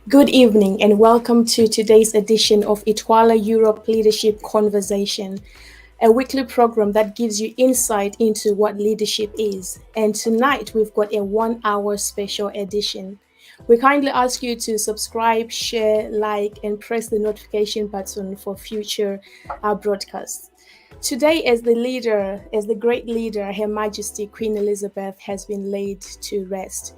Good evening and welcome to today's edition of ITWLA Europe Leadership Conversation, a weekly program that gives you insight into what leadership is. And tonight we've got a 1 hour special edition. We kindly ask you to subscribe, share, like, and press the notification button for future broadcasts. Today, as the great leader, Her Majesty Queen Elizabeth has been laid to rest,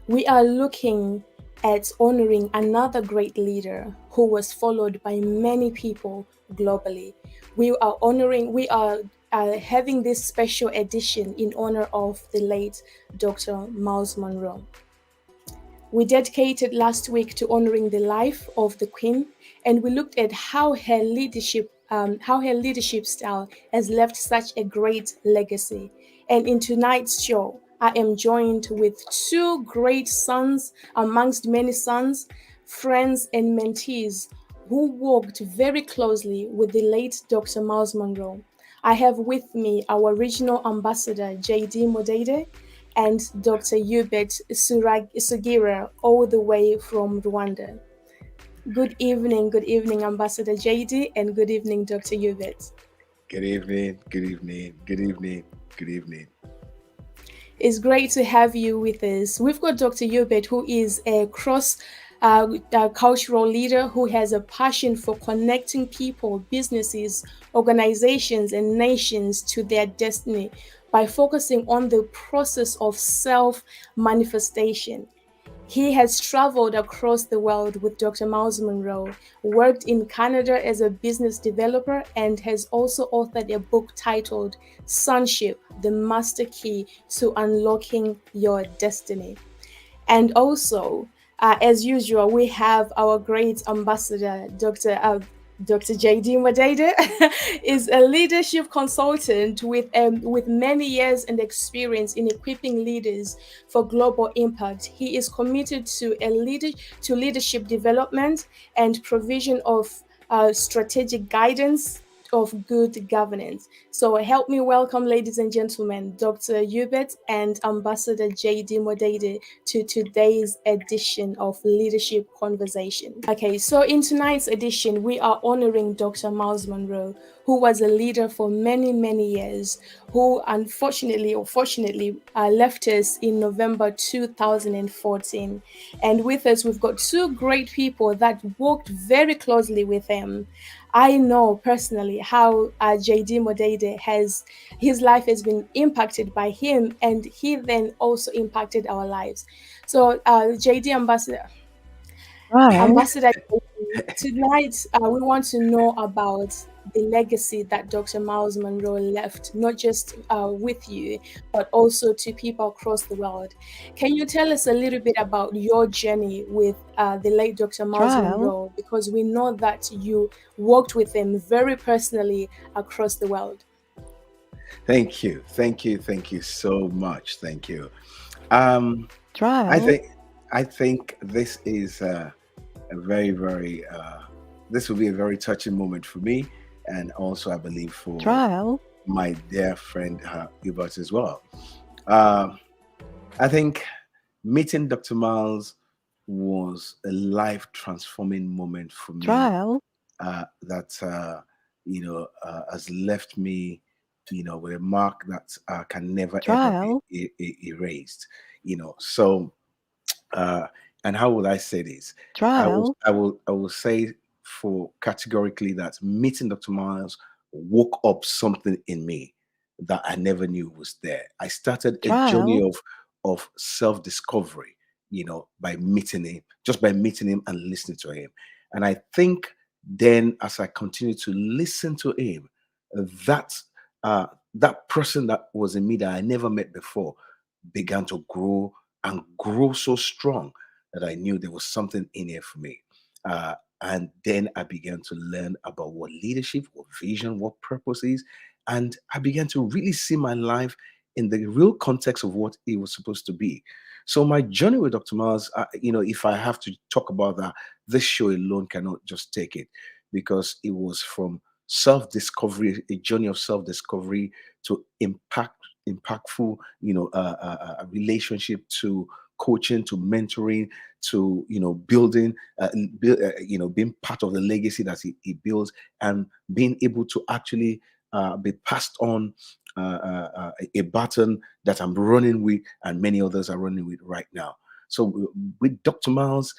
we are looking at honoring another great leader who was followed by many people globally. We are having this special edition in honor of the late Dr. Miles Monroe. We dedicated last week to honoring the life of the Queen, and we looked at how her leadership style has left such a great legacy. And in tonight's show, I am joined with two great sons amongst many sons, friends, and mentees who worked very closely with the late Dr. Miles Monroe. I have with me our regional ambassador, JD Modede, and Dr. Hubert Sugira, all the way from Rwanda. Good evening, Ambassador JD, and good evening, Dr. Hubert. Good evening, good evening, good evening, good evening. It's great to have you with us. We've got Dr. Hubert, who is a cultural leader who has a passion for connecting people, businesses, organizations, and nations to their destiny by focusing on the process of self manifestation. He has traveled across the world with Dr. Miles Monroe, worked in Canada as a business developer, and has also authored a book titled Sonship, the Master Key to Unlocking Your Destiny. And also, as usual, we have our great ambassador, Dr. JD Madeda, is a leadership consultant with many years and experience in equipping leaders for global impact. He is committed to leadership development and provision of strategic guidance of good governance. So help me welcome, ladies and gentlemen, Dr. Hubert and Ambassador JD Modede to today's edition of Leadership Conversation. Okay, so in tonight's edition, we are honoring Dr. Miles Monroe, who was a leader for many, many years, who unfortunately or fortunately left us in November 2014. And with us, we've got two great people that worked very closely with him. I know personally how JD Modede his life has been impacted by him, and he then also impacted our lives. So, JD Right. Ambassador, tonight we want to know about the legacy that Dr. Miles Monroe left, not just with you, but also to people across the world. Can you tell us a little bit about your journey with the late Dr. Miles Trial. Monroe? Because we know that you worked with him very personally across the world. Thank you so much. Thank you. Um, I Trial. think I think this is a very, very this will be a very touching moment for me, and also I believe for Trial. my dear friend Hubert as well. Uh, I think meeting Dr. Miles was a life transforming moment for me Trial. that has left me, with a mark that can never ever be Trial. erased. So uh, and how would I say this? Trial. I will say for categorically that meeting Dr. Miles woke up something in me that I never knew was there. I started a journey Trial. of self discovery, by meeting him, just by meeting him and listening to him. And I think then, as I continue to listen to him, that that person that was in me that I never met before began to grow and grow so strong that I knew there was something in here for me. And then I began to learn about what leadership, what vision, what purpose is. And I began to really see my life in the real context of what it was supposed to be. So my journey with Dr. Miles, if I have to talk about that, this show alone cannot just take it, because it was from self-discovery, a journey of self-discovery, to impactful, relationship, to coaching to mentoring to building, being part of the legacy that he builds, and being able to actually be passed on a baton that I'm running with, and many others are running with right now. So with Dr. Miles,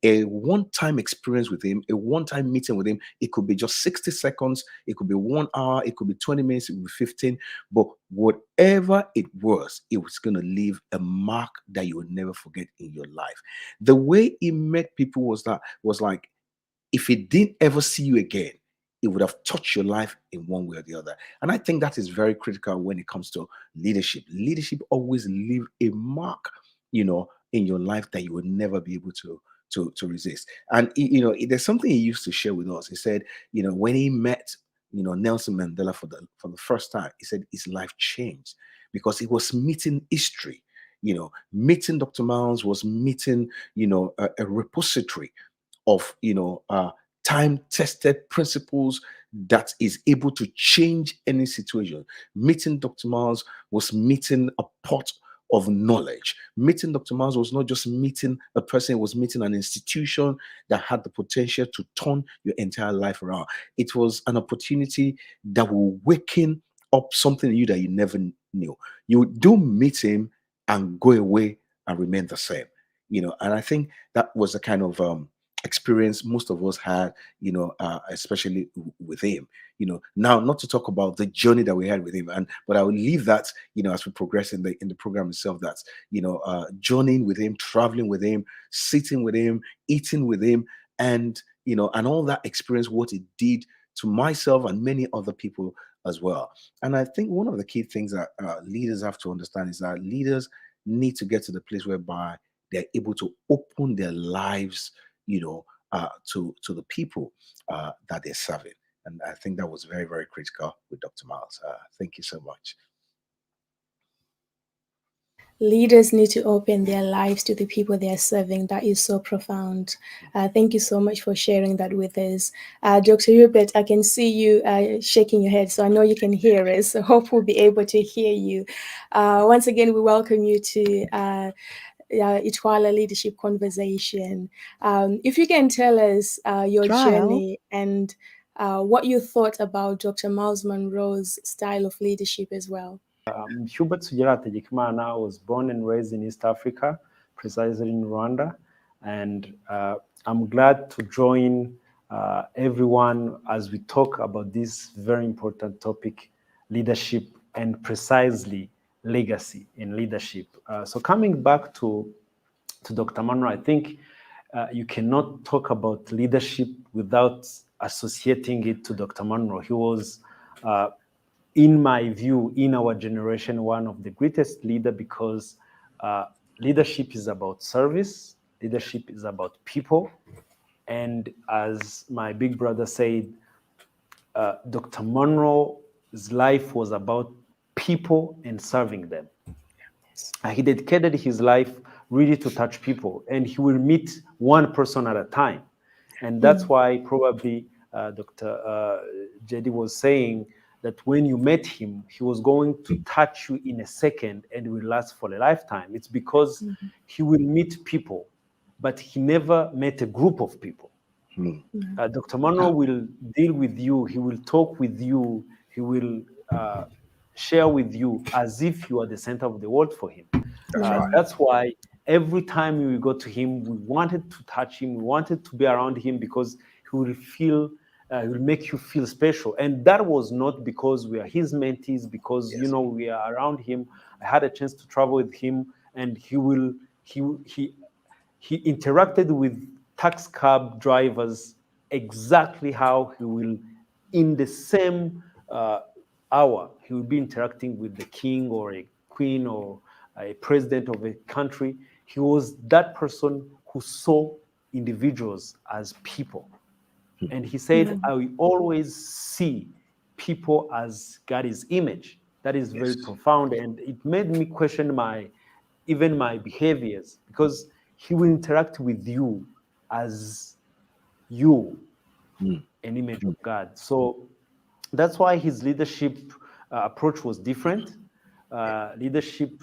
a one-time experience with him, a one-time meeting with him, it could be just 60 seconds, it could be 1 hour, it could be 20 minutes, it could be 15, but whatever it was going to leave a mark that you will never forget in your life. The way he met people was like, if he didn't ever see you again, it would have touched your life in one way or the other. And I think that is very critical when it comes to leadership. Leadership always leave a mark, in your life that you would never be able to resist. And there's something he used to share with us. He said, when he met, Nelson Mandela for the first time, he said his life changed because he was meeting history. Meeting Dr. Miles was meeting, a repository of time-tested principles that is able to change any situation. Meeting Dr. Miles was meeting a pot of knowledge. Meeting Dr. Miles was not just meeting a person, it was meeting an institution that had the potential to turn your entire life around. It was an opportunity that will waken up something in you that you never knew. You do meet him and go away and remain the same. And I think that was the kind of experience most of us had, especially with him. Now, not to talk about the journey that we had with him, but I will leave that, as we progress in the program itself. That's journeying with him, traveling with him, sitting with him, eating with him, and and all that experience, what it did to myself and many other people as well. And I think one of the key things that leaders have to understand is that leaders need to get to the place whereby they're able to open their lives, to the people that they're serving. And I think that was very, very critical with Dr. Miles. Thank you so much. Leaders need to open their lives to the people they are serving. That is so profound. Thank you so much for sharing that with us. Dr. Hubert, I can see you shaking your head, so I know you can hear us. So hope we'll be able to hear you. Once again, we welcome you to ITWLA Leadership Conversation. If you can tell us your journey and what you thought about Dr. Miles Monroe's style of leadership as well. Hubert Sugira Tegekimana was born and raised in East Africa, precisely in Rwanda. And I'm glad to join everyone as we talk about this very important topic, leadership, and precisely legacy in leadership. So coming back to Dr. Monroe, I think you cannot talk about leadership without associating it to Dr. Monroe. He was in my view, in our generation, one of the greatest leaders, because leadership is about service, leadership is about people. And as my big brother said, Dr. Monroe's life was about people and serving them. He dedicated his life really to touch people, and he will meet one person at a time. And that's why probably Dr. JD was saying that when you met him, he was going to touch you in a second and it will last for a lifetime. It's because he will meet people, but he never met a group of people. Dr. Monroe will deal with you, he will talk with you, he will share with you as if you are the center of the world for him. That's why every time we go to him, we wanted to touch him, we wanted to be around him, because he will feel, he will make you feel special. And that was not because we are his mentees, because we are around him. I had a chance to travel with him, and he interacted with tax cab drivers exactly how he will, in the same hour, he will be interacting with the king or a queen or a president of a country. He was that person who saw individuals as people. And he said, I will always see people as God's image. That is very profound. And it made me question even my behaviors, because he will interact with you as you, an image of God. So that's why his leadership approach was different. Leadership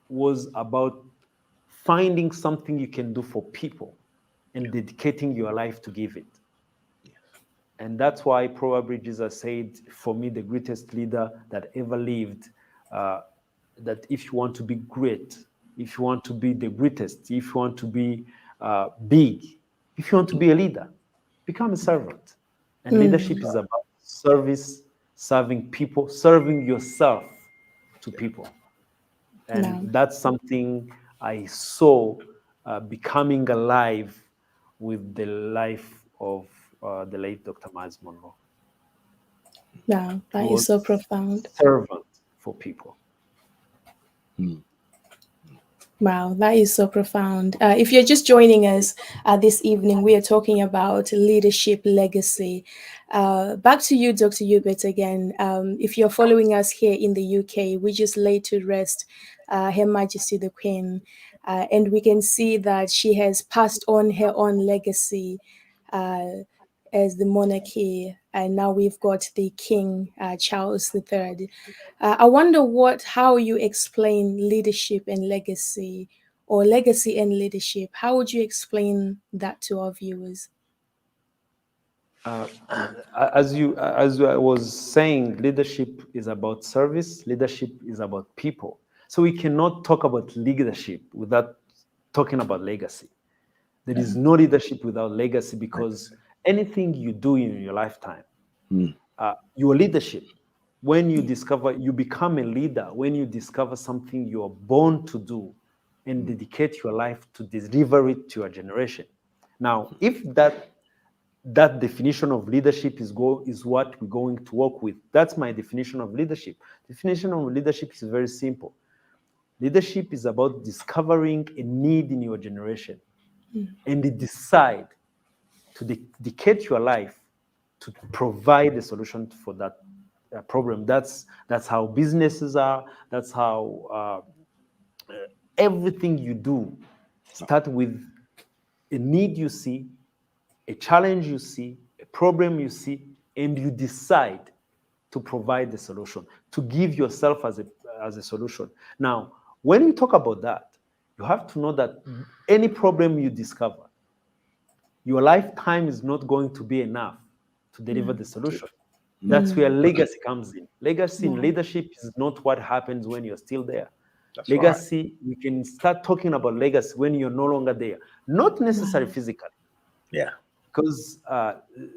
was about finding something you can do for people and dedicating your life to give it. And that's why probably Jesus said, for me, the greatest leader that ever lived, that if you want to be great, if you want to be the greatest, if you want to be big, if you want to be a leader, become a servant. And leadership is about service, serving people, serving yourself to people. And that's something I saw becoming alive with the life of the late Dr. Miles Monroe. Wow, that is Was so profound. servant for people. Wow, that is so profound. If you're just joining us this evening, we are talking about leadership legacy. Back to you, Dr. Hubert, again. If you're following us here in the UK, we just laid to rest Her Majesty the Queen, and we can see that she has passed on her own legacy as the monarchy, and now we've got the King Charles III. I wonder how you explain leadership and legacy, or legacy and leadership. How would you explain that to our viewers? As I was saying, leadership is about service. Leadership is about people. So we cannot talk about leadership without talking about legacy. There is no leadership without legacy, because anything you do in your lifetime, your leadership, when you discover, you become a leader when you discover something you are born to do and dedicate your life to deliver it to your generation. Now, if that definition of leadership is what we're going to work with, that's my definition of leadership. Definition of leadership is very simple. Leadership is about discovering a need in your generation and decide to dedicate your life to provide a solution for that problem. That's how businesses are. That's how everything you do start with a need you see, a challenge you see, a problem you see, and you decide to provide the solution, to give yourself as a solution. Now, when you talk about that, you have to know that any problem you discover, your lifetime is not going to be enough to deliver the solution. That's where legacy comes in. Legacy in leadership is not what happens when you're still there. That's Legacy, right. we can start talking about legacy when you're no longer there, not necessarily physically. Yeah. Because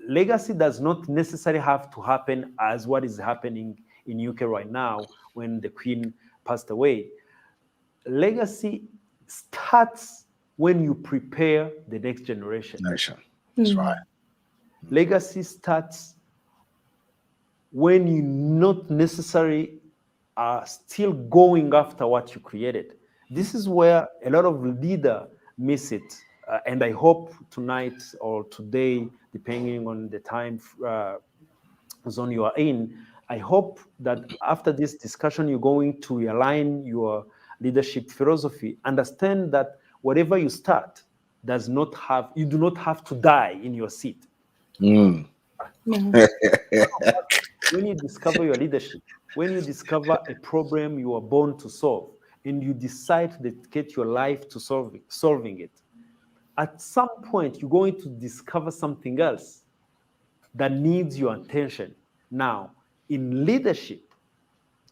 legacy does not necessarily have to happen as what is happening in UK right now when the Queen passed away. Legacy starts when you prepare the next generation. That's right. Legacy starts when you not necessarily are still going after what you created. This is where a lot of leaders miss it. And I hope tonight or today, depending on the time zone you are in, I hope that after this discussion, you're going to align your leadership philosophy. Understand that whatever you start you do not have to die in your seat. When you discover your leadership, when you discover a problem you are born to solve, and you decide to dedicate your life to solving it, at some point, you're going to discover something else that needs your attention. Now, in leadership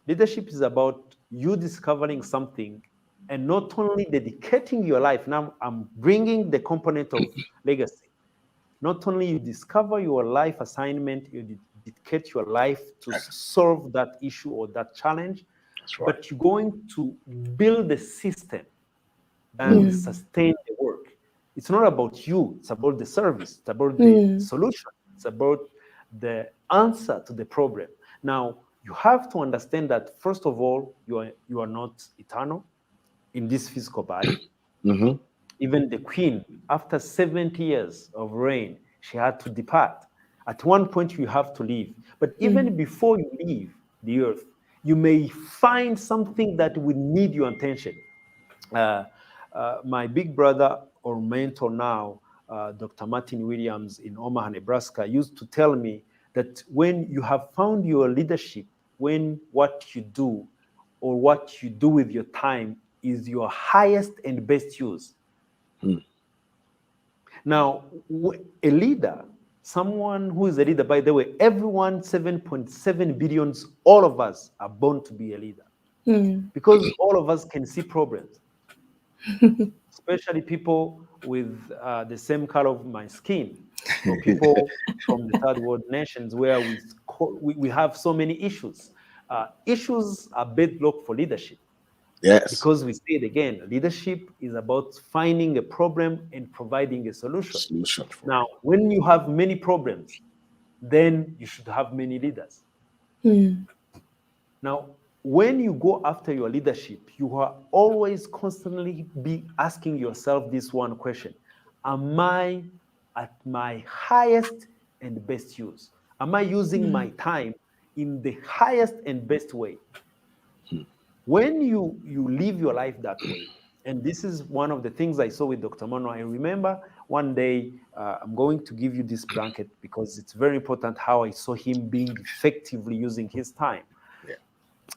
is about you discovering something and not only dedicating your life. Now, I'm bringing the component of legacy. Not only you discover your life assignment, you dedicate your life to solve that issue or that challenge, but you're going to build a system and sustain the work. It's not about you, it's about the service, it's about the solution, it's about the answer to the problem. Now, you have to understand that, first of all, you are not eternal in this physical body. Even the Queen, after 70 years of reign, she had to depart. At one point, you have to leave. But even before you leave the earth, you may find something that will need your attention. My big brother or mentor now, Dr. Martin Williams in Omaha, Nebraska, used to tell me that when you have found your leadership, when what you do or what you do with your time is your highest and best use. Now, a leader, someone who is a leader, by the way, everyone, 7.7 billions, all of us are born to be a leader. Because all of us can see problems, especially people with the same color of my skin, or people from the third world nations where we have so many issues. Issues are bedrock for leadership. Yes. Because we say it again, leadership is about finding a problem and providing a solution. Now, when you have many problems, then you should have many leaders. Now, when you go after your leadership, you are always constantly be asking yourself this one question: am I at my highest and best use? Am I using my time in the highest and best way? When you live your life that way, and this is one of the things I saw with Dr. Mano. I remember one day, I'm going to give you this blanket because it's very important how I saw him being effectively using his time. Yeah.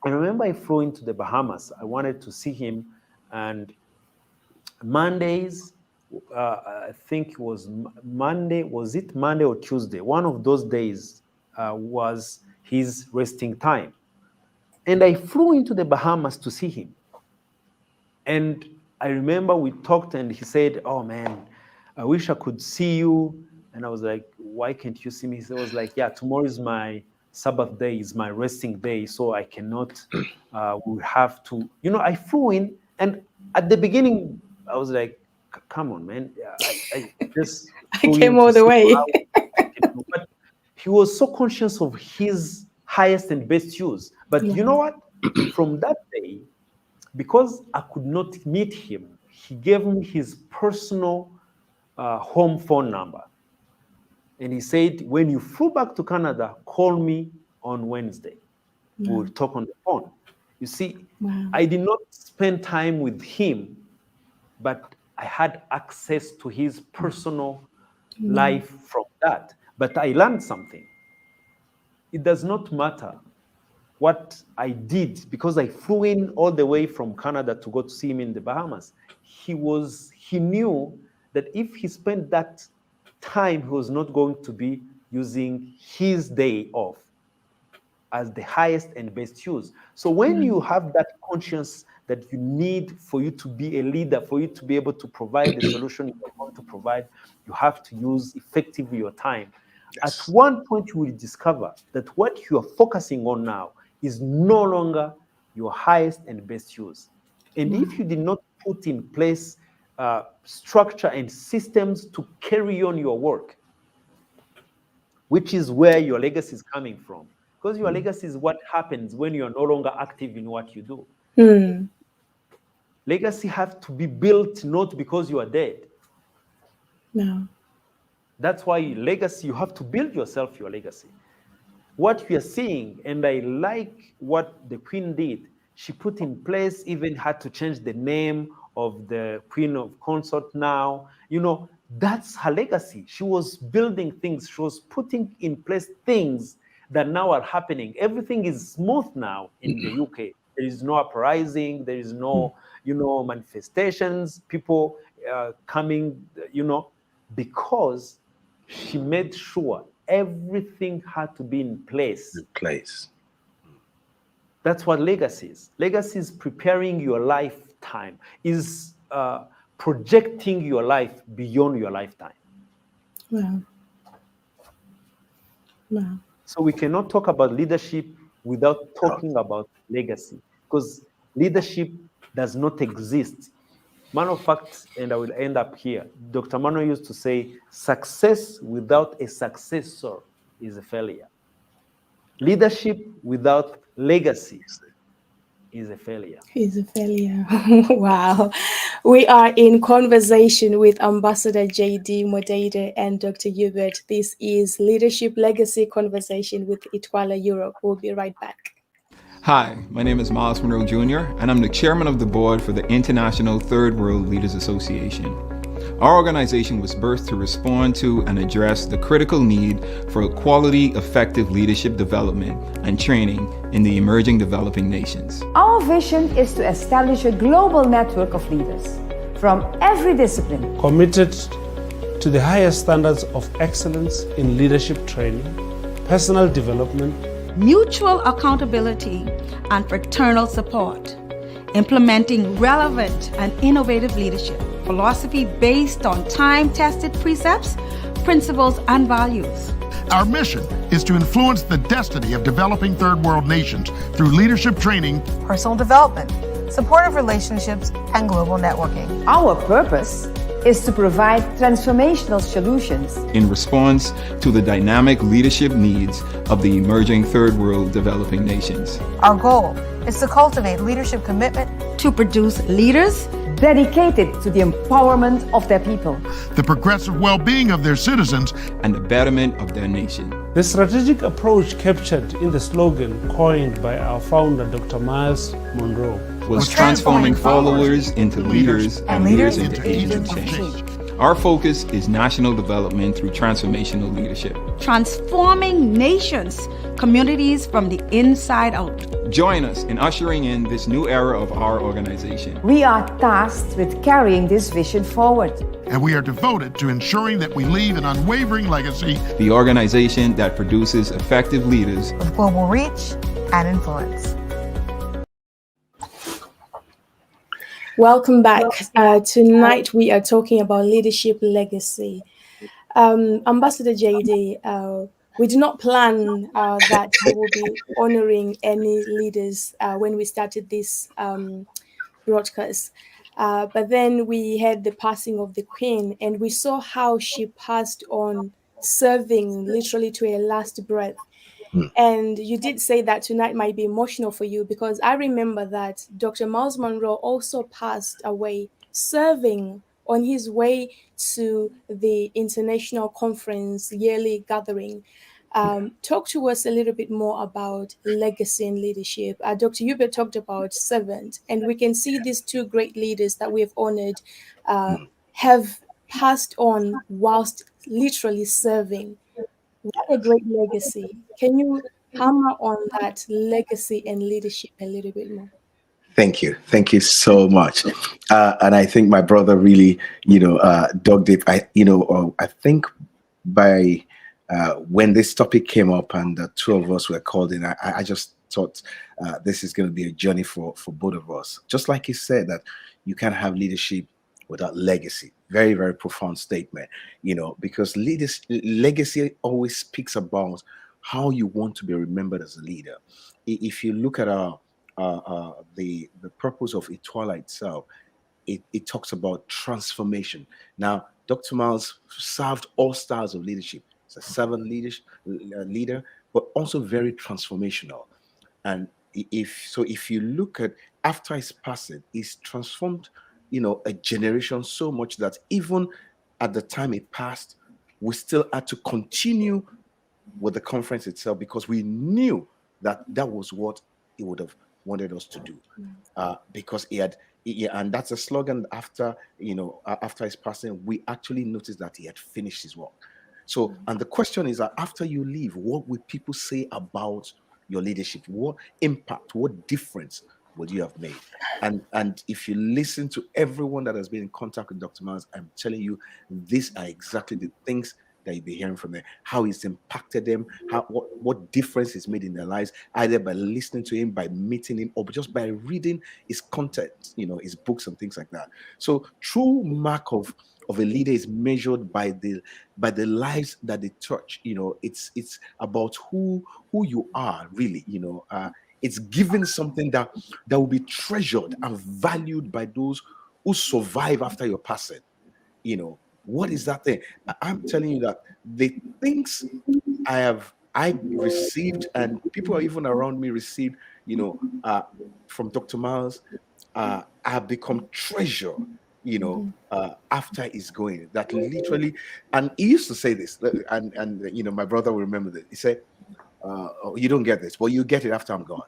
I remember I flew into the Bahamas. I wanted to see him, and Mondays, I think it was Monday, was it Monday or Tuesday? One of those days was his resting time. And I flew into the Bahamas to see him. And I remember we talked and he said, "Oh man, I wish I could see you." And I was like, "Why can't you see me?" He was like, "Yeah, tomorrow is my Sabbath day, is my resting day, so I cannot, we have to," I flew in, and at the beginning, I was like, "Come on, man, I just flew I came in all to the see way. you." But he was so conscious of his highest and best use. But you know what? From that day, because I could not meet him, he gave me his personal home phone number. And he said, "When you flew back to Canada, call me on Wednesday. We'll talk on the phone." You see, I did not spend time with him, but I had access to his personal life from that. But I learned something. It does not matter what I did, because I flew in all the way from Canada to go to see him in the Bahamas. He knew that if he spent that time, he was not going to be using his day off as the highest and best use. So when you have that conscience that you need for you to be a leader, for you to be able to provide the solution you're going to provide, you have to use effectively your time. At one point, you will discover that what you are focusing on now is no longer your highest and best use. And if you did not put in place structure and systems to carry on your work, which is where your legacy is coming from, because your legacy is what happens when you are no longer active in what you do. Legacy has to be built not because you are dead. No. That's why legacy, you have to build yourself your legacy. What we are seeing, and I like what the Queen did, she put in place, even had to change the name of the Queen of Consort now. That's her legacy. She was building things. She was putting in place things that now are happening. Everything is smooth now in the UK. There is no uprising. There is no, manifestations, people coming, because she made sure everything had to be in place. That's what legacy is. Legacy is preparing your lifetime, is projecting your life beyond your lifetime. Wow. Wow. So we cannot talk about leadership without talking about legacy, because leadership does not exist. Matter of fact, and I will end up here, Dr. Mano used to say, success without a successor is a failure. Leadership without legacy is a failure. Is a failure. Wow. We are in conversation with Ambassador J.D. Modede and Dr. Hubert. This is Leadership Legacy Conversation with ITWLA Europe. We'll be right back. Hi, my name is Miles Monroe Jr., and I'm the chairman of the board for the International Third World Leaders Association. Our organization was birthed to respond to and address the critical need for quality, effective leadership development and training in the emerging developing nations. Our vision is to establish a global network of leaders from every discipline, committed to the highest standards of excellence in leadership training, personal development, mutual accountability, and fraternal support, implementing relevant and innovative leadership philosophy based on time-tested precepts, principles, and values. Our mission is to influence the destiny of developing third world nations through leadership training, personal development, supportive relationships, and global networking. Our purpose is to provide transformational solutions in response to the dynamic leadership needs of the emerging third world developing nations. Our goal is to cultivate leadership commitment to produce leaders dedicated to the empowerment of their people, the progressive well-being of their citizens, and the betterment of their nation. The strategic approach captured in the slogan coined by our founder, Dr. Miles Monroe, was transforming followers into leaders and leaders into agents of change. Our focus is national development through transformational leadership, transforming nations, communities from the inside out. Join us in ushering in this new era of our organization. We are tasked with carrying this vision forward, and we are devoted to ensuring that we leave an unwavering legacy. The organization that produces effective leaders with global reach and influence. Welcome back. Tonight we are talking about leadership legacy. Ambassador JD, we did not plan that we will be honoring any leaders when we started this broadcast. But then we had the passing of the Queen, and we saw how she passed on serving literally to her last breath. And you did say that tonight might be emotional for you, because I remember that Dr. Miles Monroe also passed away serving on his way to the international conference yearly gathering. Talk to us a little bit more about legacy and leadership. Dr. Hubert talked about servant, and we can see these two great leaders that we have honored have passed on whilst literally serving. What a great legacy. Can you hammer on that legacy and leadership a little bit more? Thank you. Thank you so much. And I think my brother really, dug deep. I think by when this topic came up and the two of us were called in, I just thought this is going to be a journey for both of us. Just like he said, that you can't have leadership without legacy. Very, very profound statement, because legacy always speaks about how you want to be remembered as a leader. If you look at the purpose of ITWLA itself, it talks about transformation. Now, Dr. Miles served all styles of leadership. He's a servant leader, but also very transformational. And if you look at after his passing, he's transformed a generation so much that even at the time it passed, we still had to continue with the conference itself, because we knew that that was what he would have wanted us to do. Because and that's a slogan after his passing, we actually noticed that he had finished his work. So, and the question is that after you leave, what will people say about your leadership? What impact, what difference would you have made? And if you listen to everyone that has been in contact with Dr. Miles, I'm telling you, these are exactly the things that you'll be hearing from them, how he's impacted them, what difference he's made in their lives, either by listening to him, by meeting him, or just by reading his content, his books and things like that. So true mark of a leader is measured by the lives that they touch. It's about who you are, really. It's giving something that will be treasured and valued by those who survive after your passing. What is that thing? I'm telling you that the things I received, and people are even around me received, from Dr. Miles, have become treasure, after he's going. That literally, and he used to say this, and my brother will remember this. He said, you don't get this, but you get it after I'm gone.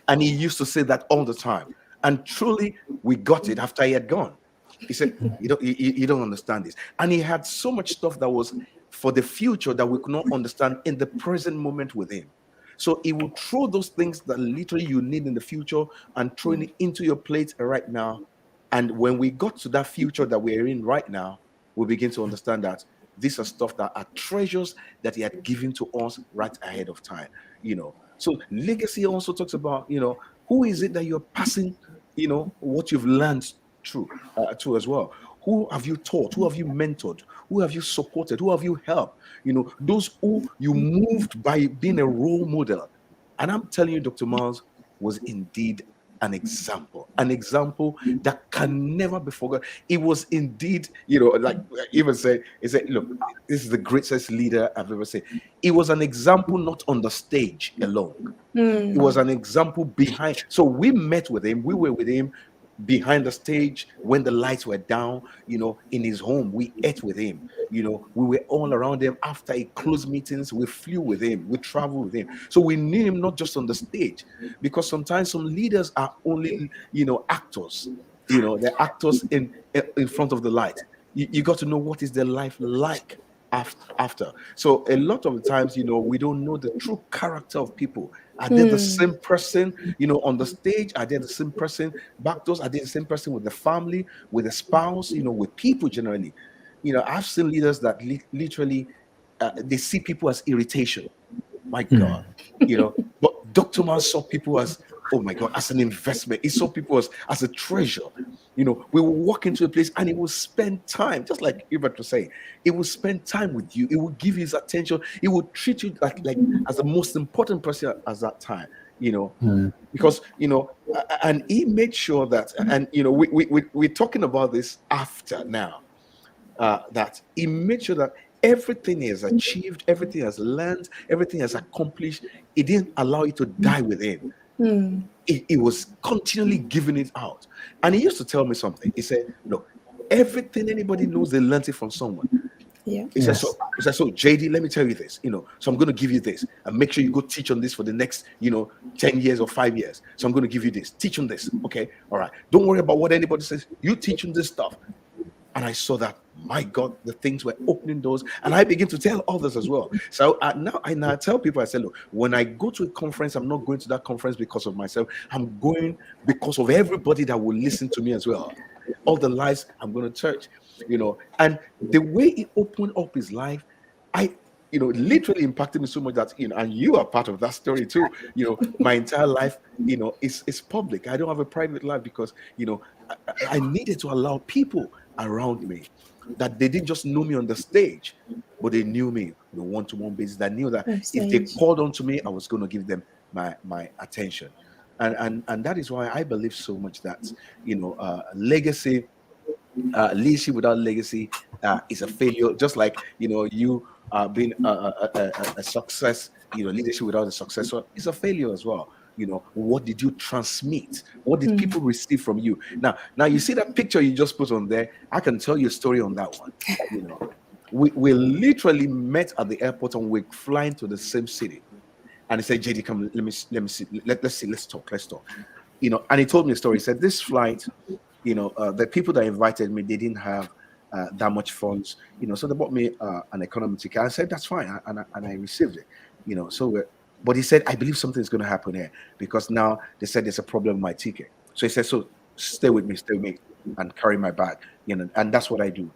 And he used to say that all the time. And truly, we got it after he had gone. He said, you don't understand this. And he had so much stuff that was for the future that we could not understand in the present moment with him. So he will throw those things that literally you need in the future and throwing it into your plate right now. And when we got to that future that we're in right now, we begin to understand that these are stuff that are treasures that he had given to us right ahead of time. So legacy also talks about, who is it that you're passing, what you've learned through to as well. Who have you taught? Who have you mentored? Who have you supported? Who have you helped? Those who you moved by being a role model. And I'm telling you, Dr. Miles was indeed an example that can never be forgotten. It was indeed, like even say, look, this is the greatest leader I've ever seen. It was an example not on the stage alone. It was an example behind. So we met with him. We were with him behind the stage when the lights were down, in his home. We ate with him. We were all around him. After he closed meetings, we flew with him. We traveled with him. So we knew him not just on the stage, because sometimes some leaders are only, actors. They're actors in front of the light. You got to know what is their life like after. So a lot of the times, we don't know the true character of people. Are they the same person, on the stage? Are they the same person backdoors? Are they the same person with the family, with the spouse, with people generally? I've seen leaders that literally they see people as irritation. My God, but Dr. Man saw people as, oh my God, as an investment. He saw people as a treasure. We will walk into a place and he will spend time, just like Hubert was saying, he will spend time with you. He will give you his attention. He will treat you like as the most important person at that time, because, and he made sure that, and, we're talking about this after now, that he made sure that everything he has achieved, everything he has learned, everything he has accomplished, he didn't allow it to die with him. He was continually giving it out. And he used to tell me something. He said, look, everything anybody knows, they learned it from someone. Yeah. He said, so JD, let me tell you this, so I'm going to give you this and make sure you go teach on this for the next, 10 years or 5 years. So I'm going to give you this, teach on this. Okay. All right. Don't worry about what anybody says. You teach on this stuff. And I saw that, my God, the things were opening doors. And I begin to tell others as well. So now I tell people, I say, look, when I go to a conference, I'm not going to that conference because of myself. I'm going because of everybody that will listen to me as well. All the lives I'm going to touch, And the way he opened up his life, literally impacted me so much that, and you are part of that story too. My entire life, is public. I don't have a private life because, I needed to allow people around me that they didn't just know me on the stage, but they knew me on a one-to-one basis. That knew that if they called on to me, I was going to give them my attention. And that is why I believe so much that, legacy, leadership without legacy is a failure. Just like, you being a success, leadership without a successor is a failure as well. What did you transmit? What did people receive from you? Now you see that picture you just put on there. I can tell you a story on that one. We literally met at the airport and we're flying to the same city. And he said, JD, come, let me see. Let's talk. And he told me a story. He said, this flight, the people that invited me, they didn't have that much funds, so they bought me an economy ticket. I said, that's fine. And I received it, but he said, I believe something is going to happen here because now they said there's a problem with my ticket. So he said, so stay with me and carry my bag, and that's what I do.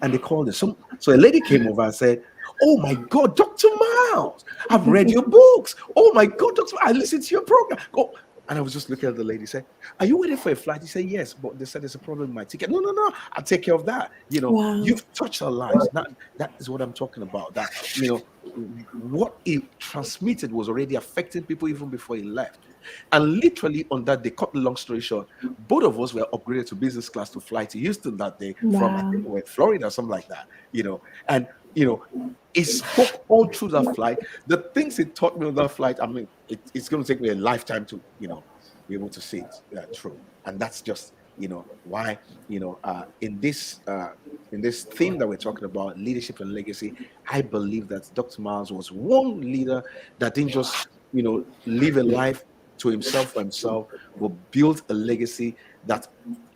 And they called it. So a lady came over and said, oh my God, Dr. Miles, I've read your books. Oh my God, Dr. Miles, I listened to your program. And I was just looking at the lady, said, are you waiting for a flight? He said, yes, but they said there's a problem with my ticket. No, I'll take care of that. Wow. You've touched our lives. That is what I'm talking about. That, what he transmitted was already affecting people even before he left. And literally on that day, cut the long story short, both of us were upgraded to business class to fly to Houston that day from, I think, Florida, something like that, and, he spoke all through that flight. The things he taught me on that flight, I mean, it's going to take me a lifetime to, be able to see it through. And that's just, why, in this theme that we're talking about, leadership and legacy, I believe that Dr. Miles was one leader that didn't just, live a life to himself for himself, but built a legacy that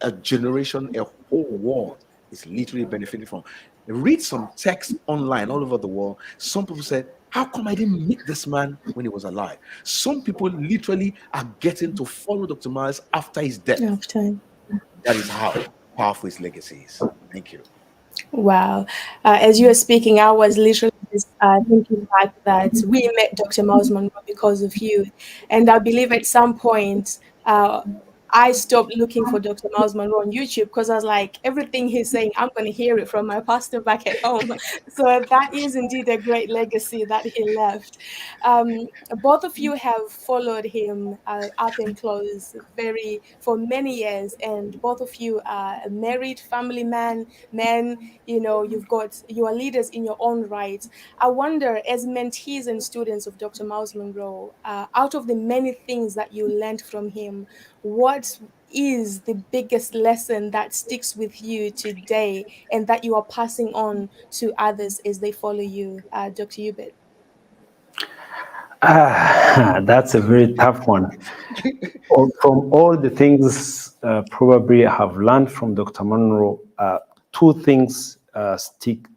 a generation, a whole world is literally benefiting from. Read some text online all over the world. Some people said, how come I didn't meet this man when he was alive? Some people literally are getting to follow Dr. Miles after his death. Of time. That is how powerful his legacy is. Thank you. Wow. As you were speaking, I was literally just thinking back that we met Dr. Miles Monroe because of you. And I believe at some point, I stopped looking for Dr. Miles Monroe on YouTube because I was like, everything he's saying, I'm going to hear it from my pastor back at home. So that is indeed a great legacy that he left. Both of you have followed him up and close for many years, and both of you are a married family men. You are leaders in your own right. I wonder, as mentees and students of Dr. Miles Monroe, out of the many things that you learned from him, what is the biggest lesson that sticks with you today and that you are passing on to others as they follow you, Dr. Hubert? That's a very tough one. From all the things probably I have learned from Dr. Monroe, two things stuck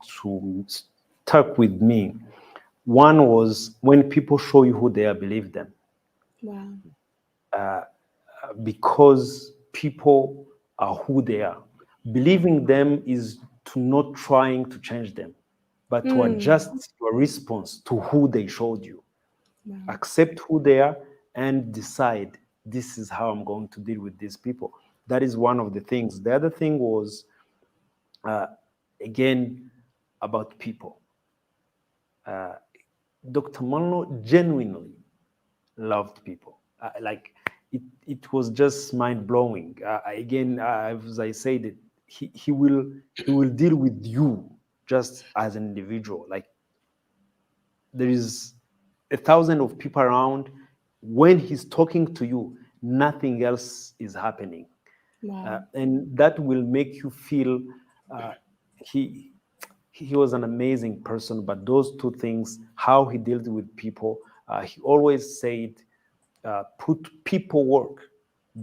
with me. One was, when people show you who they are, believe them. Wow. Because people are who they are. Believing them is to not trying to change them, but to adjust your response to who they showed you. Wow. Accept who they are and decide, this is how I'm going to deal with these people. That is one of the things. The other thing was, again, about people. Dr. Monroe genuinely loved people. It was just mind-blowing. Again, as I said, he will deal with you just as an individual. Like, there is 1,000 of people around. When he's talking to you, nothing else is happening. Wow. And that will make you feel he was an amazing person. But those two things, how he dealt with people, he always said, put people work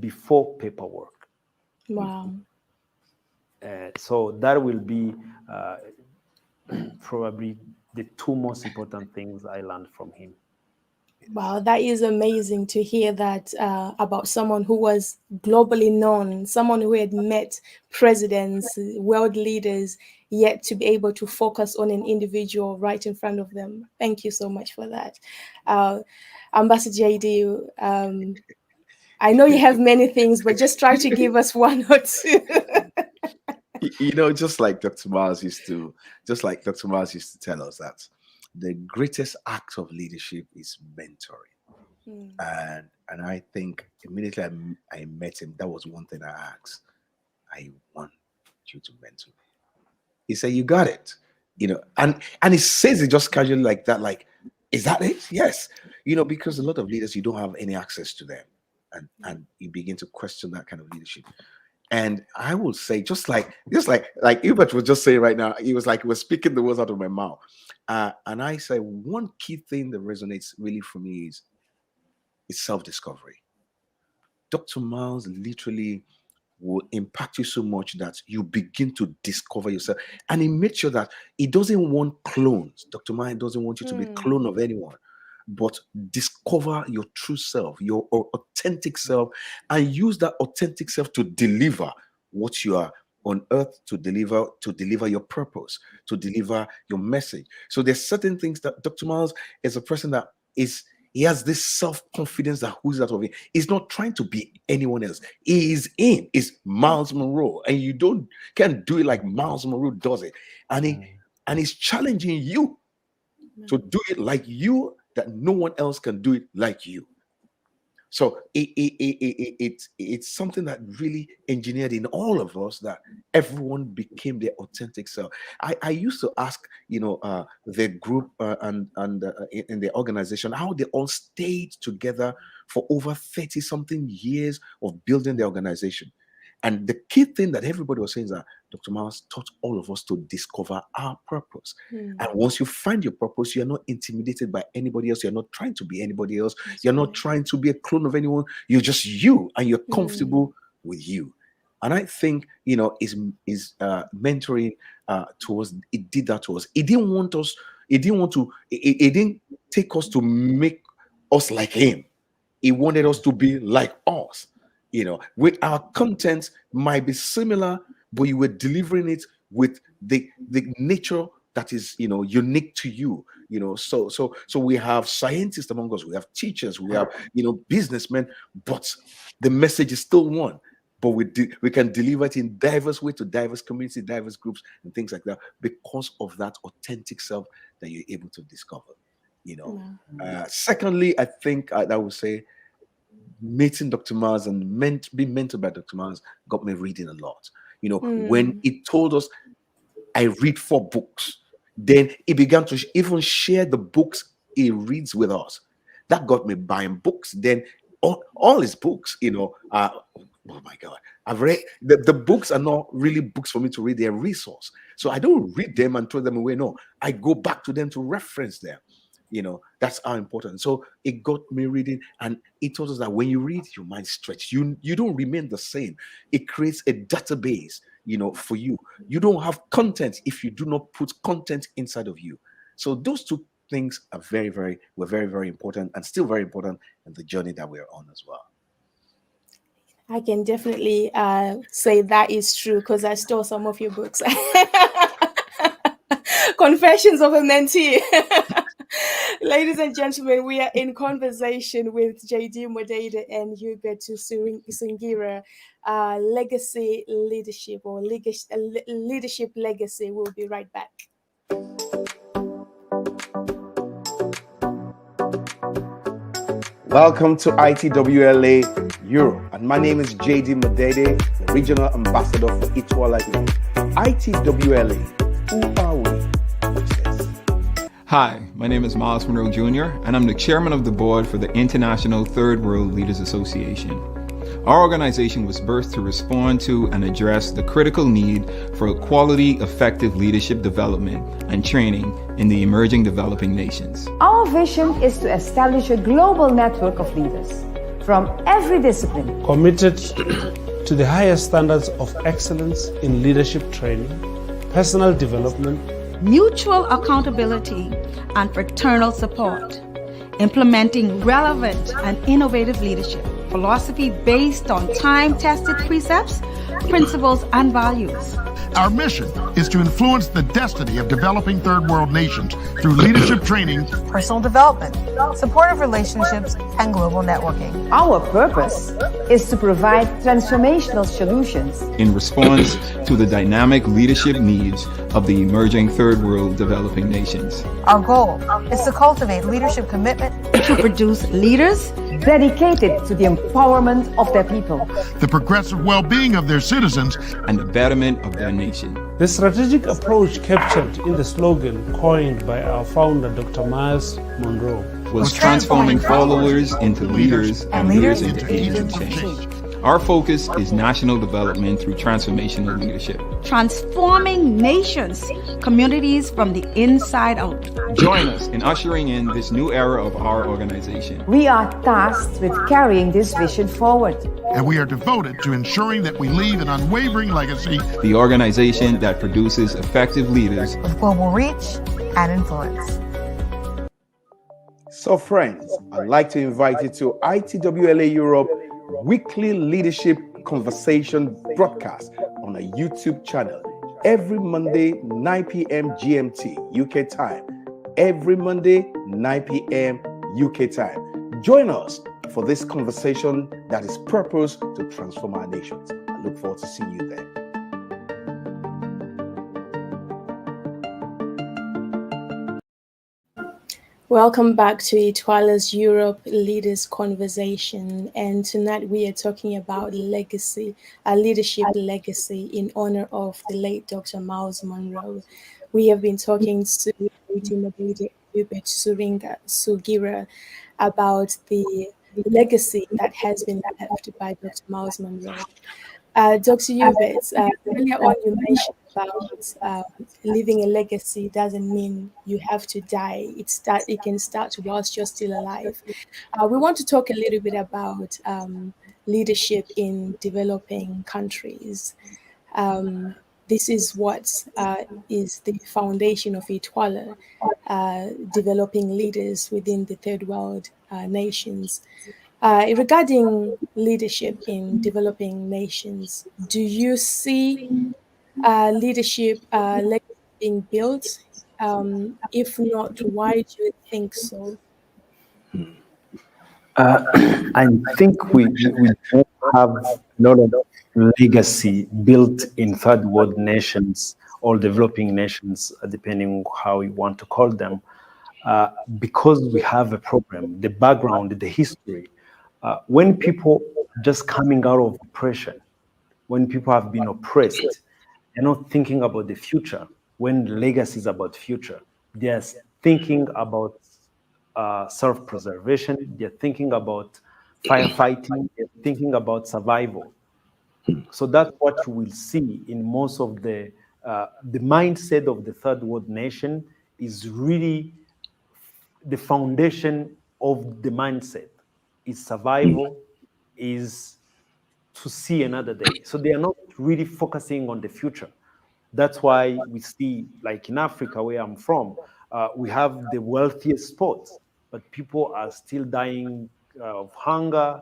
before paperwork. Wow. So that will be probably the two most important things I learned from him. Wow, that is amazing to hear that about someone who was globally known, someone who had met presidents, world leaders, yet to be able to focus on an individual right in front of them. Thank you so much for that. Ambassador JD, I know you have many things, but just try to give us one or two. Just like Dr. Miles used to tell us, that the greatest act of leadership is mentoring. And I think immediately I met him, that was one thing I asked. I want you to mentor me. He said, you got it. And he says it just casually like that, like, is that it? Yes. Because a lot of leaders, you don't have any access to them. And you begin to question that kind of leadership. And I will say, just like Hubert was just saying right now, he was speaking the words out of my mouth. And I say, one key thing that resonates really for me is self-discovery. Dr. Miles literally will impact you so much that you begin to discover yourself. And he made sure that he doesn't want clones. Dr. Miles doesn't want you to be a clone of anyone, but discover your true self, your authentic self, and use that authentic self to deliver what you are on earth to deliver your purpose, to deliver your message. So there's certain things that Dr. Miles is a person that he has this self-confidence that who's out of it. He's not trying to be anyone else. He is Miles Monroe, and you can't do it like Miles Monroe does it. And he's challenging you to do it like you, that no one else can do it like you. So it's something that really engineered in all of us, that everyone became their authentic self. I used to ask, the group and in the organization, how they all stayed together for over 30 something years of building the organization. And the key thing that everybody was saying is that Dr. Miles taught all of us to discover our purpose. And once you find your purpose, you're not intimidated by anybody else. You're not trying to be anybody else. You're not trying to be a clone of anyone. You're just you, and you're comfortable with you. And I think, is mentoring to us. It did that to us. It didn't want us. It didn't want to. It didn't take us to make us like him. He wanted us to be like us. With our content might be similar, but you were delivering it with the nature that is, unique to you. So we have scientists among us, we have teachers, we have, businessmen, but the message is still one. But we can deliver it in diverse way to diverse communities, diverse groups, and things like that, because of that authentic self that you're able to discover. Secondly, I think I would say meeting Dr. Mars and being mentored by Dr. Mars got me reading a lot. When he told us, I read 4 books, then he began to even share the books he reads with us. That got me buying books. Then all his books, oh my God, I've read the books are not really books for me to read, they're resource. So I don't read them and throw them away. No, I go back to them to reference them. That's how important. So it got me reading, and it told us that when you read, your mind stretches. You don't remain the same. It creates a database, for you. You don't have content if you do not put content inside of you. So those 2 things are very, very important, and still very important in the journey that we're on as well. I can definitely say that is true, because I stole some of your books. Confessions of a Mentee. Ladies and gentlemen, we are in conversation with JD Modede and Hubert Sungira, legacy leadership or leadership legacy. We'll be right back. Welcome to ITWLA Europe, and my name is JD Modede, the Regional Ambassador for ITWLA. ITWLA, who are we? Hi, my name is Miles Monroe Jr., and I'm the chairman of the board for the International Third World Leaders Association. Our organization was birthed to respond to and address the critical need for quality, effective leadership development and training in the emerging developing nations. Our vision is to establish a global network of leaders from every discipline, committed to the highest standards of excellence in leadership training, personal development, mutual accountability, and fraternal support, implementing relevant and innovative leadership philosophy based on time-tested precepts, principles, and values. Our mission is to influence the destiny of developing third world nations through leadership training, personal development, supportive relationships, and global networking. Our purpose is to provide transformational solutions in response to the dynamic leadership needs of the emerging third world developing nations. Our goal is to cultivate leadership commitment to produce leaders dedicated to the empowerment of their people, the progressive well-being of their citizens, and the betterment of their nation. The strategic approach captured in the slogan coined by our founder, Dr. Miles Monroe, was transforming followers into leaders and leaders into agents of change. Our focus is national development through transformational leadership. Transforming nations, communities from the inside out. Join us in ushering in this new era of our organization. We are tasked with carrying this vision forward. And we are devoted to ensuring that we leave an unwavering legacy. The organization that produces effective leaders with global reach and influence. So friends, I'd like to invite you to ITWLA Europe weekly leadership conversation broadcast on a YouTube channel every Monday 9 p.m. GMT UK time. Every Monday 9 p.m. UK time. Join us for this conversation that is purposed to transform our nations. I look forward to seeing you there. Welcome back to ITWLA's Europe Leaders Conversation, and tonight we are talking about legacy, a leadership legacy in honor of the late Dr. Miles Monroe. We have been talking to Hubert Sungira about the legacy that has been left by Dr. Miles Monroe. Dr. Hubert, earlier on you mentioned about leaving a legacy doesn't mean you have to die. It can start whilst you're still alive. We want to talk a little bit about leadership in developing countries. This is what is the foundation of ITWLA, developing leaders within the third world nations. Regarding leadership in developing nations, do you see leadership being built? If not, why do you think so? I think we don't have a lot of legacy built in third world nations or developing nations, depending on how you want to call them, because we have a problem, the background, the history. When people are just coming out of oppression, when people have been oppressed, they're not thinking about the future. When legacy is about future, they're thinking about self-preservation. They're thinking about firefighting. They're thinking about survival. So that's what you will see in most of the mindset of the third world nation is really the foundation of the mindset is survival, is to see another day. So they are not really focusing on the future. That's why we see, like in Africa, where I'm from, we have the wealthiest sports, but people are still dying of hunger.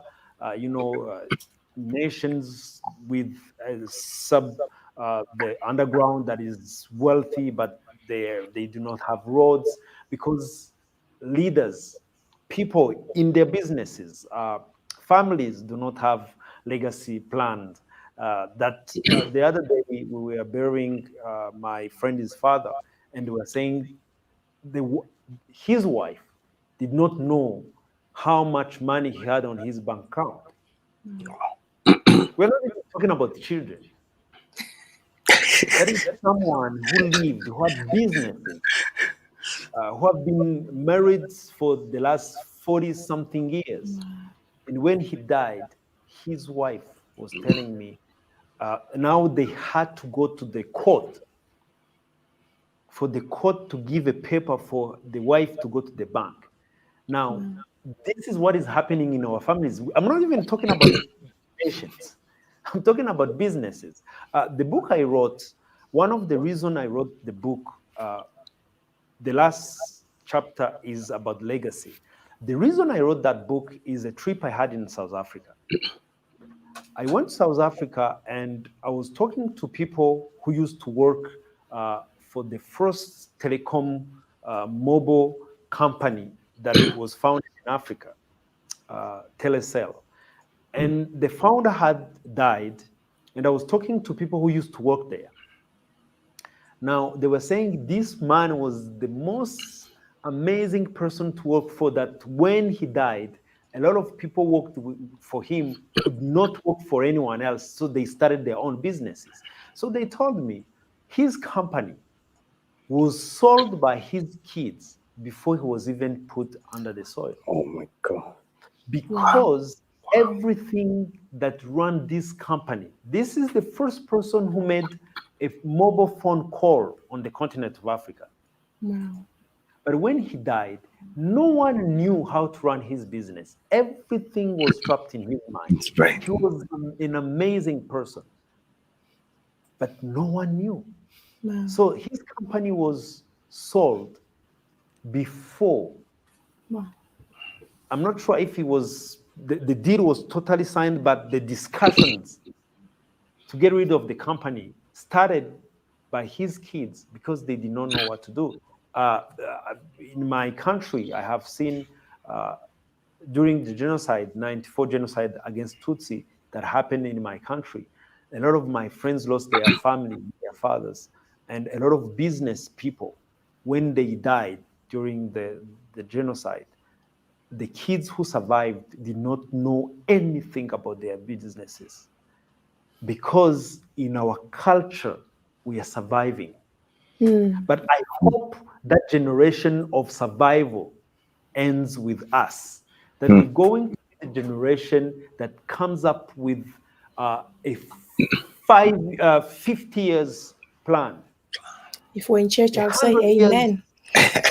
Nations with the underground that is wealthy, but they do not have roads because leaders, people in their businesses, families do not have legacy plans. The other day we were burying my friend's father, and we were saying his wife did not know how much money he had on his bank account. We're not even talking about children. That is someone who lived, who had businesses, who have been married for the last 40-something years. And when he died, his wife was telling me, now they had to go to the court for the court to give a paper for the wife to go to the bank. Now, this is what is happening in our families. I'm not even talking about patients. I'm talking about businesses. The book I wrote, one of the reasons I wrote the book, the last chapter is about legacy. The reason I wrote that book is a trip I had in South Africa. I went to South Africa and I was talking to people who used to work for the first telecom mobile company that was founded in Africa, Telecel. And the founder had died, and I was talking to people who used to work there. Now, they were saying this man was the most amazing person to work for, that when he died, a lot of people worked for him, could not work for anyone else, so they started their own businesses. So they told me his company was sold by his kids before he was even put under the soil. Oh my God. Because everything that ran this company, this is the first person who made a mobile phone call on the continent of Africa. Wow. But when he died, no one knew how to run his business. Everything was trapped in his mind. Right. He was an amazing person, but no one knew. Wow. So his company was sold before. Wow. I'm not sure if it was, the deal was totally signed, but the discussions to get rid of the company started by his kids because they did not know what to do. In my country, I have seen during the genocide, 94 genocide against Tutsi that happened in my country, a lot of my friends lost their family, their fathers, and a lot of business people, when they died during the genocide, the kids who survived did not know anything about their businesses. Because in our culture, we are surviving. But I hope that generation of survival ends with us, that we're going to be the generation that comes up with a 50 years plan. If we're in church, I'll say amen. That's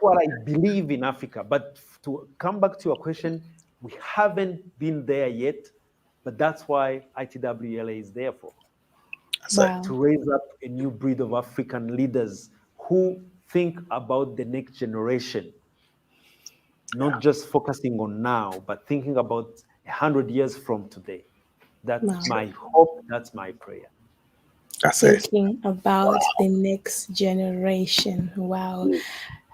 what I believe in Africa. But to come back to your question, We haven't been there yet, but that's why ITWLA is there for. Wow. To raise up a new breed of African leaders who think about the next generation, not just focusing on now, but thinking about 100 years from today. That's Wow. my hope, that's my prayer. That's it. Thinking about the next generation. Wow.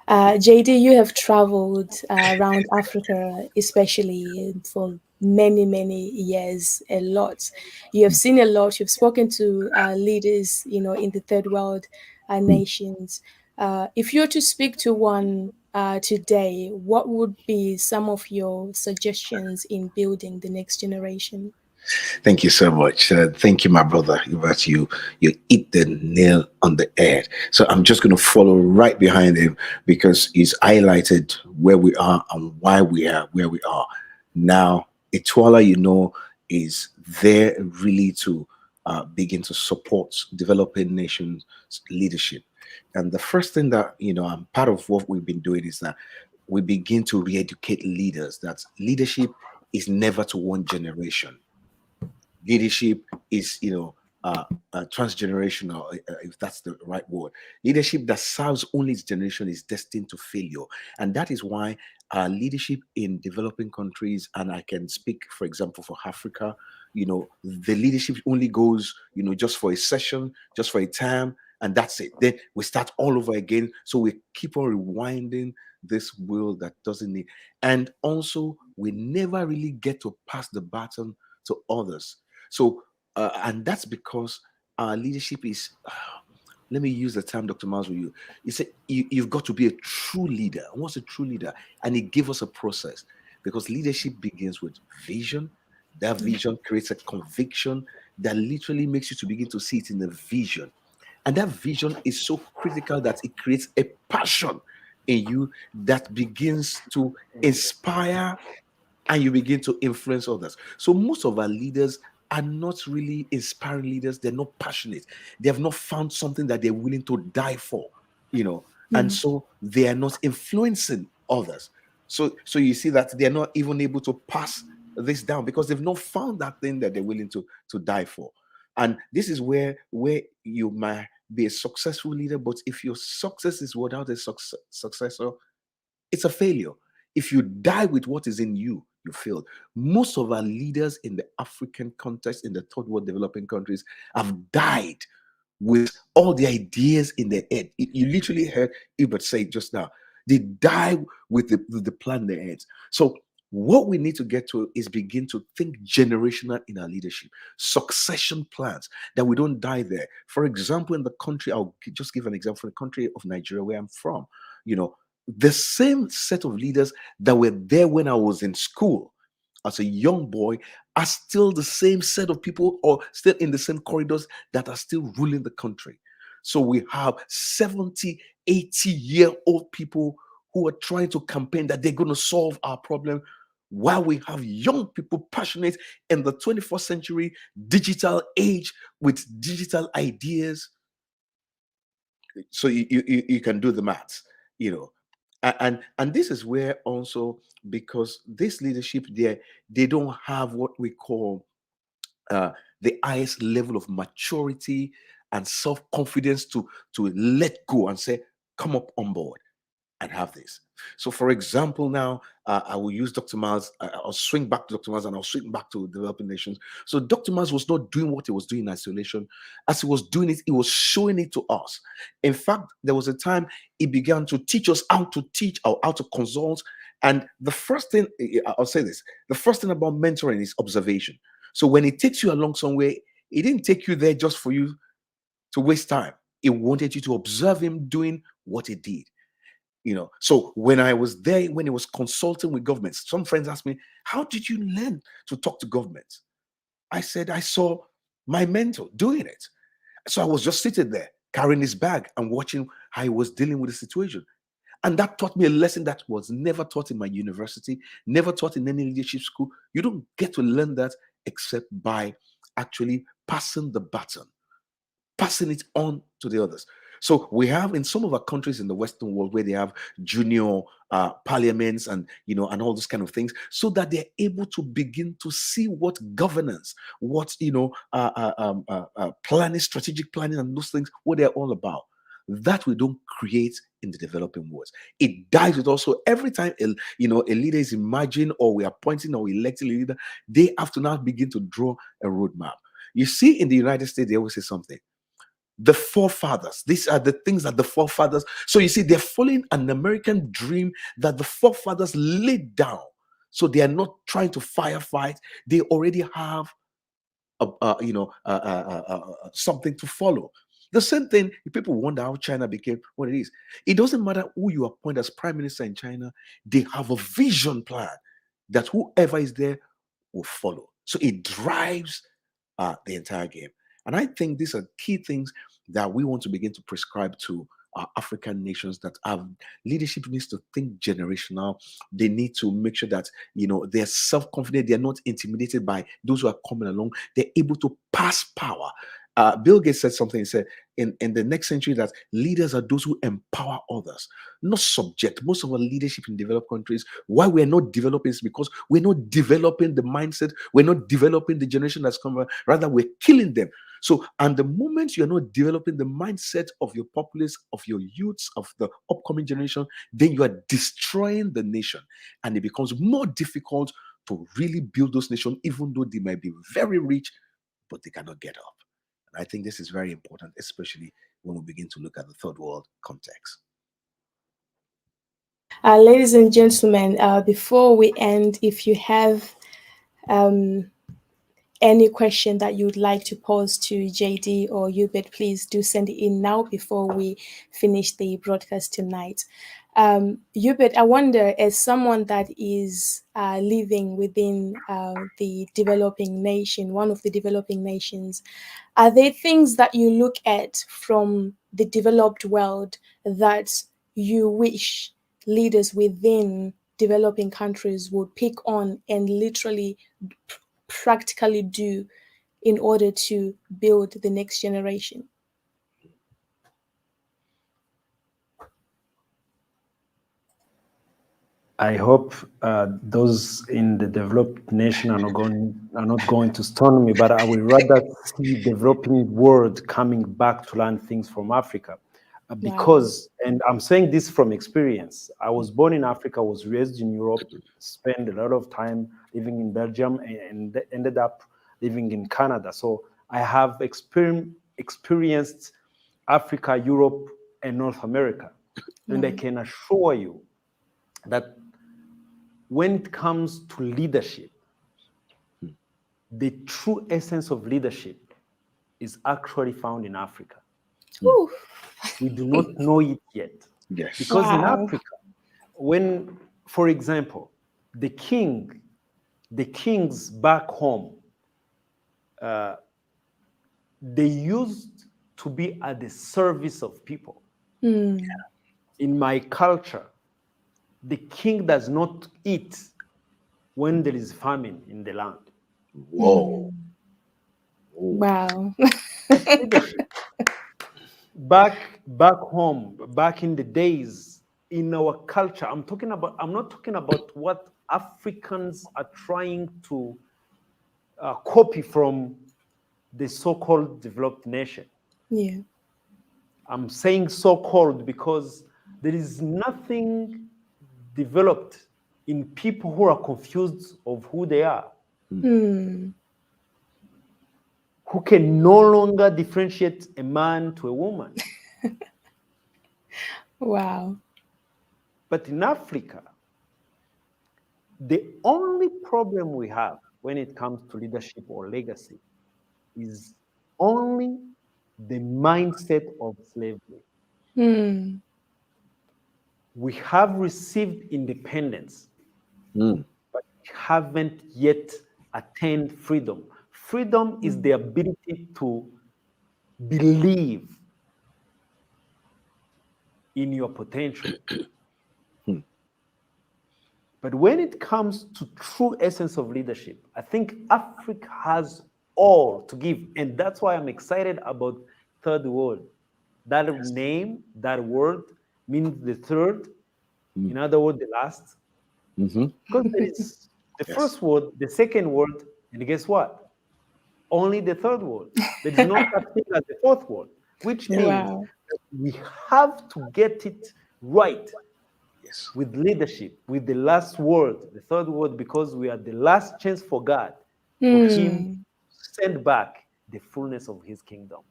JD, you have traveled around Africa, especially for many, many years, a lot. You have seen a lot. You've spoken to leaders, in the third world nations. If you were to speak to one today, what would be some of your suggestions in building the next generation? Thank you so much. Thank you, my brother. You hit the nail on the head. So I'm just going to follow right behind him because he's highlighted where we are and why we are where we are. Now, ITWLA, is there really to begin to support developing nations leadership. And the first thing that, I'm part of what we've been doing is that we begin to re-educate leaders that leadership is never to one generation. Leadership is, transgenerational, if that's the right word. Leadership that serves only its generation is destined to failure. And that is why leadership in developing countries, and I can speak, for example, for Africa, the leadership only goes, just for a session, just for a time, and that's it. Then we start all over again. So we keep on rewinding this wheel that doesn't need. And also, we never really get to pass the baton to others. So, and that's because our leadership is, let me use the term Dr. Miles with you. He said, you've got to be a true leader. And what's a true leader? And he gave us a process because leadership begins with vision. That vision creates a conviction that literally makes you to begin to see it in the vision. And that vision is so critical that it creates a passion in you that begins to inspire and you begin to influence others. So most of our leaders are not really inspiring leaders. They're not passionate. They have not found something that they're willing to die for, and so they are not influencing others. So you see that they're not even able to pass this down because they've not found that thing that they're willing to die for. And this is where you might be a successful leader, but if your success is without a successor, it's a failure. If you die with what is in you, you failed. Most of our leaders in the African context, in the third world developing countries, have died with all the ideas in their head. You literally heard Hubert say it just now. They die with the plan in their heads. So what we need to get to is begin to think generational in our leadership, succession plans, that we don't die there. For example, in the country, I'll just give an example, for the country of Nigeria, where I'm from, the same set of leaders that were there when I was in school as a young boy are still the same set of people or still in the same corridors that are still ruling the country. So we have 70, 80-year-old people who are trying to campaign that they're going to solve our problem, while we have young people passionate in the 21st century digital age with digital ideas. So you can do the maths, and this is where also, because this leadership there, they don't have what we call the highest level of maturity and self-confidence to let go and say, come up on board and have this. So for example, now I will use Dr. Miles. I'll swing back to Dr. Miles and I'll swing back to developing nations. So Dr. Miles was not doing what he was doing in isolation. As he was doing it, he was showing it to us. In fact, there was a time he began to teach us how to teach or how to consult. And the first thing, I'll say this, the first thing about mentoring is observation. So when he takes you along somewhere, he didn't take you there just for you to waste time. He wanted you to observe him doing what he did. So when I was there, when he was consulting with governments, some friends asked me, how did you learn to talk to governments? I said, I saw my mentor doing it. So I was just sitting there carrying his bag and watching how he was dealing with the situation. And that taught me a lesson that was never taught in my university, never taught in any leadership school. You don't get to learn that except by actually passing the baton, passing it on to the others. So we have in some of our countries in the Western world where they have junior parliaments and and all those kind of things, so that they're able to begin to see what governance, what planning, strategic planning, and those things, what they're all about. That we don't create in the developing world. It dies with also every time a leader is imagined, or we are appointing or electing a leader, they have to now begin to draw a roadmap. You see, in the United States, they always say something. The forefathers, these are the things that the forefathers. So you see, they're following an American dream that the forefathers laid down. So they are not trying to firefight. They already have something to follow. The same thing, people wonder how China became what it is. It doesn't matter who you appoint as prime minister in China, they have a vision plan that whoever is there will follow. So it drives the entire game. And I think these are key things that we want to begin to prescribe to African nations, that have leadership needs to think generational. They need to make sure that they're self-confident, they're not intimidated by those who are coming along. They're able to pass power. Bill Gates said something. He said, in the next century, that leaders are those who empower others, not subject. Most of our leadership in developed countries, why we're not developing, is because we're not developing the mindset. We're not developing the generation that's coming. Rather, we're killing them. So, and the moment you're not developing the mindset of your populace, of your youths, of the upcoming generation, then you are destroying the nation. And it becomes more difficult to really build those nations, even though they might be very rich, but they cannot get up. I think this is very important, especially when we begin to look at the third world context. Ladies and gentlemen, before we end, if you have any question that you'd like to pose to JD or Hubert, please do send it in now before we finish the broadcast tonight. Hubert, I wonder, as someone that is living within the developing nation, one of the developing nations, are there things that you look at from the developed world that you wish leaders within developing countries would pick on and literally practically do in order to build the next generation? I hope those in the developed nation are not going to stone me, but I would rather see developing world coming back to learn things from Africa, because, and I'm saying this from experience. I was born in Africa, was raised in Europe, spent a lot of time living in Belgium, and ended up living in Canada. So I have experienced Africa, Europe, and North America, and I can assure you that when it comes to leadership, the true essence of leadership is actually found in Africa. Ooh. We do not know it yet. Yes. Because in Africa, when, for example, the kings back home, they used to be at the service of people. In my culture, the king does not eat when there is famine in the land. Whoa. Wow. Back home, back in the days, in our culture, I'm not talking about what Africans are trying to copy from the so-called developed nation. Yeah. I'm saying so-called because there is nothing developed in people who are confused of who they are, who can no longer differentiate a man to a woman. Wow. But in Africa, the only problem we have when it comes to leadership or legacy is only the mindset of slavery. We have received independence, but we haven't yet attained freedom. Freedom is the ability to believe in your potential. But when it comes to true essence of leadership, I think Africa has all to give. And that's why I'm excited about Third World. That name, that word means the third. In other words, the last. Because there is the first word, the second word, and guess what? Only the third word. There is no such thing as the fourth word, which means that we have to get it right with leadership, with the last word, the third word, because we are the last chance for God, for Him to send back the fullness of His kingdom.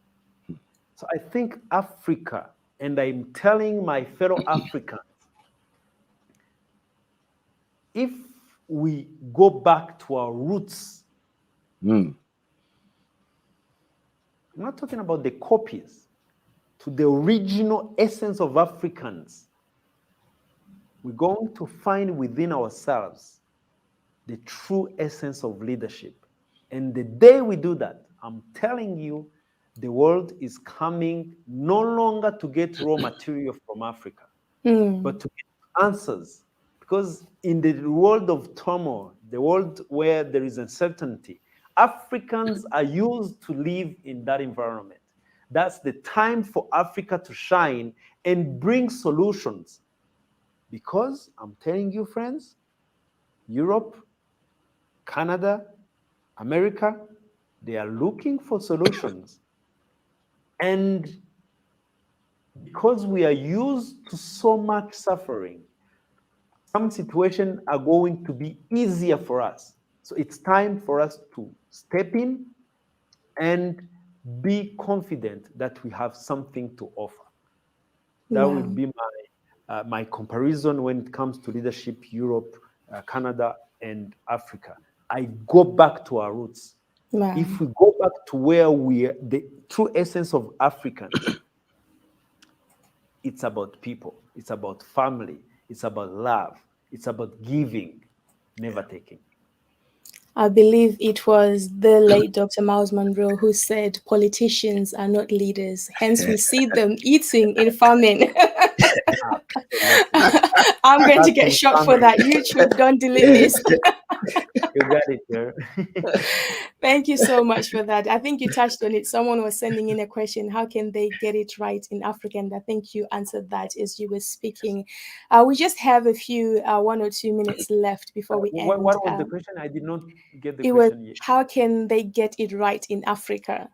So I think Africa, and I'm telling my fellow Africans, if we go back to our roots, I'm not talking about the copies, to the original essence of Africans, we're going to find within ourselves the true essence of leadership. And the day we do that, I'm telling you, the world is coming no longer to get raw material from Africa, but to get answers. Because in the world of turmoil, the world where there is uncertainty, Africans are used to live in that environment. That's the time for Africa to shine and bring solutions. Because I'm telling you, friends, Europe, Canada, America, they are looking for solutions. And because we are used to so much suffering, some situations are going to be easier for us. So it's time for us to step in and be confident that we have something to offer. That will be my comparison when it comes to leadership, Europe, Canada, and Africa. I go back to our roots. If we go back to where we are, the true essence of Africans, it's about people, it's about family, it's about love, it's about giving, never taking. I believe it was the late Dr. Miles Monroe who said politicians are not leaders. Hence, we see them eating in famine. I'm going to get shot for that. YouTube, don't delete this. You got it, girl. Thank you so much for that. I think you touched on it. Someone was sending in a question, how can they get it right in Africa? And I think you answered that as you were speaking. We just have a few 1 or 2 minutes left before we end. What was the question? I did not get the it question was, yet. how can they get it right in Africa?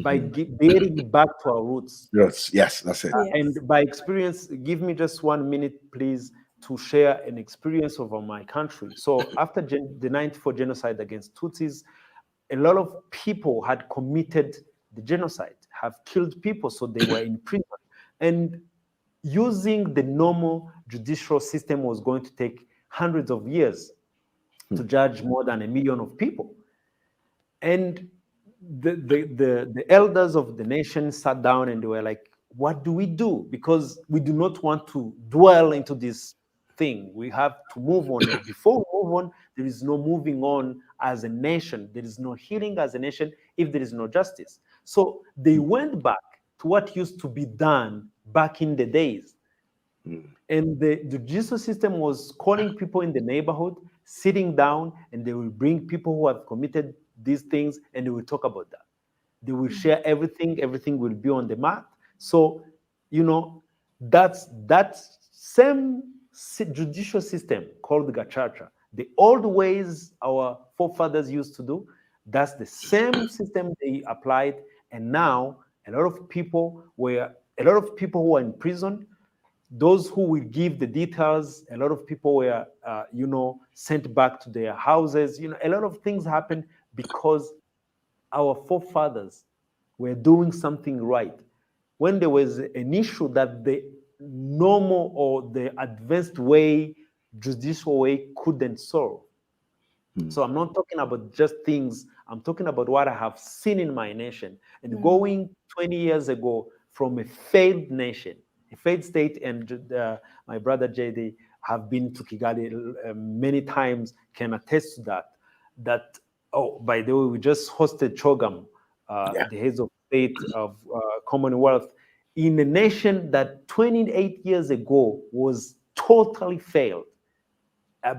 By getting back to our roots. Yes, that's it. And by experience, give me just 1 minute, please, to share an experience of my country. So after the 94 genocide against Tutsis, a lot of people had committed the genocide, have killed people, so they were in prison. And using the normal judicial system was going to take hundreds of years to judge more than 1 million of people. And the elders of the nation sat down and they were like, what do we do? Because we do not want to dwell into this thing. We have to move on. And before we move on, there is no moving on as a nation. There is no healing as a nation if there is no justice. So they went back to what used to be done back in the days. And the judicial system was calling people in the neighborhood, sitting down, and they will bring people who have committed these things, and they will talk about that. They will share everything. Everything will be on the mat. So, that same judicial system called Gacaca, the old ways our forefathers used to do, that's the same system they applied. And now a lot of people who are in prison, those who will give the details, a lot of people were, sent back to their houses. A lot of things happened because our forefathers were doing something right. When there was an issue that the normal or the advanced way, judicial way couldn't solve. So I'm not talking about just things. I'm talking about what I have seen in my nation. And going 20 years ago from a failed nation, a failed state, and my brother JD have been to Kigali many times, can attest to that. Oh, by the way, we just hosted Chogam, the heads of state of Commonwealth, in a nation that 28 years ago was totally failed.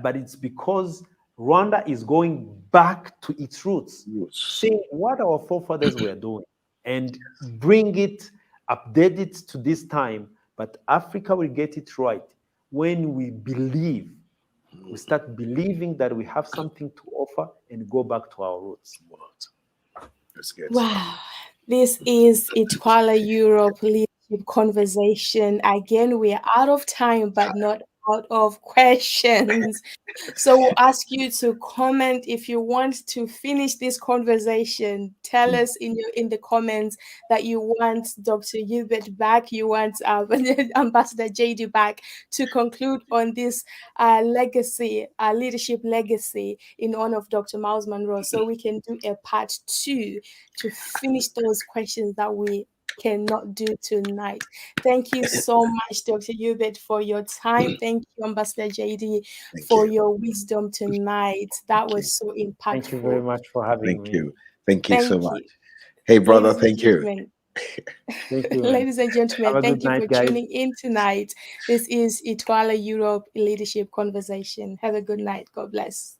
But it's because Rwanda is going back to its roots, seeing what our forefathers were doing, and bring it update it to this time, but Africa will get it right when we believe, we start believing that we have something to offer and go back to our roots. That's good. Wow. This is ITWLA Europe Leadership Conversation. Again, we are out of time, but not out of questions. So we'll ask you to comment if you want to finish this conversation. Tell us in the comments that you want Dr. Hubert back, you want Ambassador JD back to conclude on this legacy, leadership legacy in honor of Dr. Miles Monroe. So we can do a part 2 to finish those questions that we cannot do tonight. Thank you so much, Dr. Hubert, for your time. Thank you, Ambassador JD, for your wisdom tonight. That was so impactful. Thank you very much for having me. Thank you so much. Hey, brother, thank you. Thank you. Ladies and gentlemen, thank you for guys. tuning in tonight. This is ITWLA Europe Leadership Conversation. Have a good night. God bless.